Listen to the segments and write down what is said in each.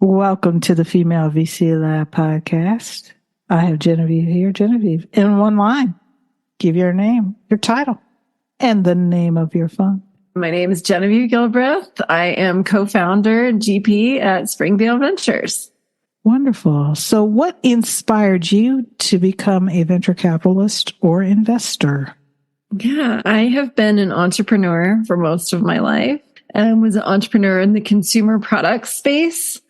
Welcome to the Female VC Lab podcast. I have Genevieve here. Genevieve, in one line, give your name, your title, and the name of your fund. My name is Genevieve Gilbreath. I am co-founder and GP at Springdale Ventures. Wonderful. So what inspired you to become a venture capitalist or investor? Yeah, I have been an entrepreneur for most of my life and was an entrepreneur in the consumer products space.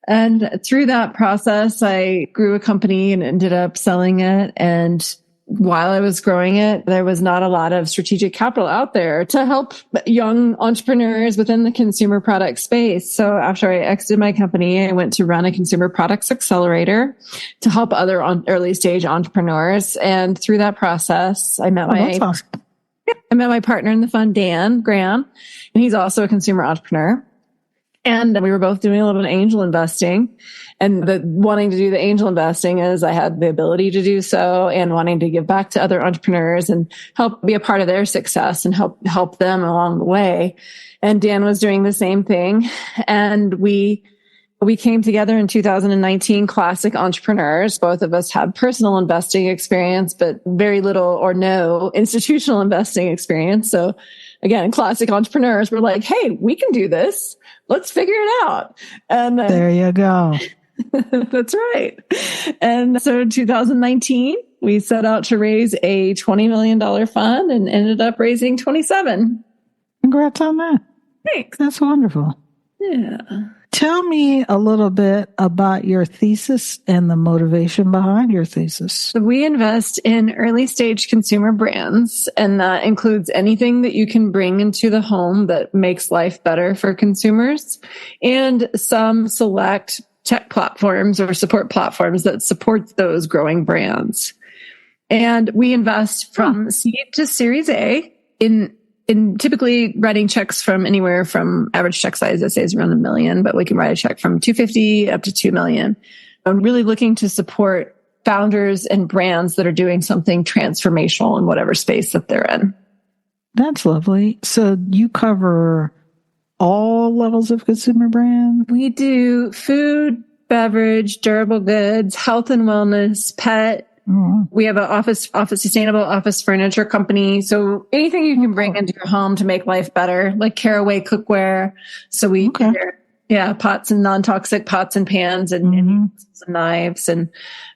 And through that process, I grew a company and ended up selling it. And while I was growing it, there was not a lot of strategic capital out there to help young entrepreneurs within the consumer product space. So after I exited my company, I went to run a consumer products accelerator to help other early stage entrepreneurs. And through that process, I met my partner in the fund, Dan Graham, and he's also a consumer entrepreneur. And we were both doing a little bit of angel investing, and wanting to do the angel investing is I had the ability to do so, and wanting to give back to other entrepreneurs and help be a part of their success and help them along the way. And Dan was doing the same thing. And we came together in 2019, classic entrepreneurs. Both of us had personal investing experience, but very little or no institutional investing experience. So again, classic entrepreneurs were like, hey, we can do this. Let's figure it out. And there you go. That's right. And so in 2019, we set out to raise a $20 million fund and ended up raising 27. Congrats on that. Thanks. That's wonderful. Yeah. Tell me a little bit about your thesis and the motivation behind your thesis. So we invest in early stage consumer brands, and that includes anything that you can bring into the home that makes life better for consumers, and some select tech platforms or support platforms that support those growing brands. And we invest from seed to Series A in typically writing checks from anywhere from average check size, I say, is around $1 million, but we can write a check from $250 up to $2 million. I'm really looking to support founders and brands that are doing something transformational in whatever space that they're in. That's lovely. So you cover all levels of consumer brand? We do food, beverage, durable goods, health and wellness, pet. Mm-hmm. We have an office sustainable office furniture company. So anything you can bring into your home to make life better, like Caraway cookware. So we, pots and non-toxic pots and pans and knives. And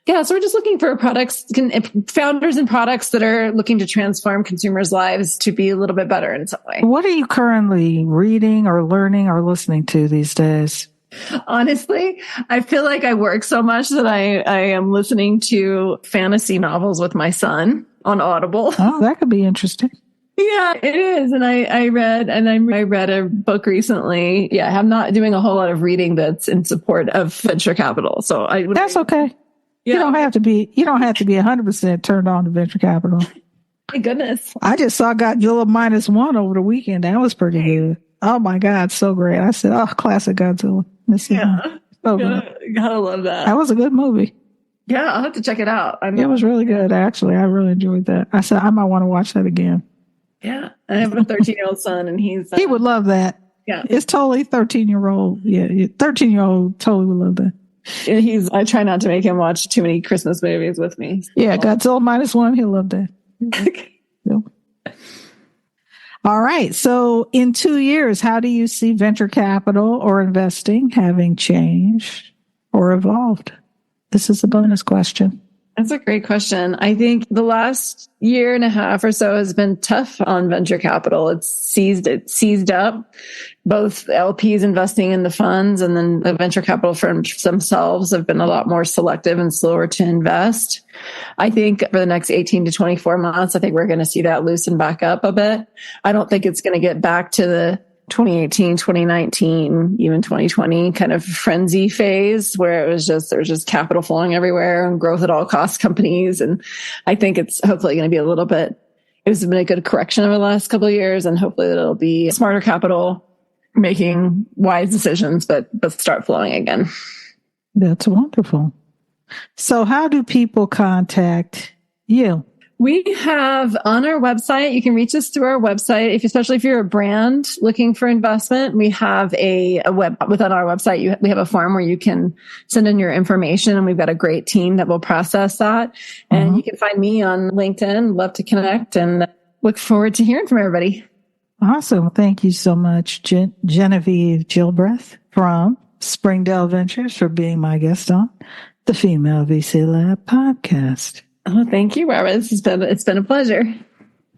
so we're just looking for founders and products that are looking to transform consumers' lives to be a little bit better in some way. What are you currently reading or learning or listening to these days? Honestly, I feel like I work so much that I am listening to fantasy novels with my son on Audible. Oh, that could be interesting. Yeah, it is. And I read a book recently. Yeah, I'm not doing a whole lot of reading that's in support of venture capital. So that's okay. Yeah. You don't have to be 100% turned on to venture capital. My goodness. I just saw Godzilla -1 over the weekend. That was pretty good. Oh my God, so great. I said, classic Godzilla. So gotta love that. That was a good movie. Yeah, I'll have to check it out. It was really good, actually. I really enjoyed that. I said, I might want to watch that again. Yeah, I have a 13-year-old son, and he would love that. Yeah. It's totally 13-year-old. Yeah, 13-year-old totally would love that. I try not to make him watch too many Christmas movies with me. Yeah, Godzilla -1, he'll love that. Yep. All right. So in 2 years, how do you see venture capital or investing having changed or evolved? This is a bonus question. That's a great question. I think the last year and a half or so has been tough on venture capital. It's seized up, both LPs investing in the funds and then the venture capital firms themselves have been a lot more selective and slower to invest. I think for the next 18 to 24 months, I think we're going to see that loosen back up a bit. I don't think it's going to get back to the 2018, 2019, even 2020 kind of frenzy phase where there's just capital flowing everywhere and growth at all cost companies. And I think it's hopefully going to be it's been a good correction over the last couple of years, and hopefully it'll be smarter capital making wise decisions, but start flowing again. That's wonderful. So how do people contact you? We have on our website, you can reach us through our website, especially if you're a brand looking for investment. We have a web within our website. We have a form where you can send in your information, and we've got a great team that will process that. And you can find me on LinkedIn. Love to connect and look forward to hearing from everybody. Awesome. Thank you so much, Genevieve Gilbreath from Springdale Ventures, for being my guest on the Female VC Lab podcast. Oh, thank you, Barbara. It's been a pleasure.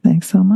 Thanks so much.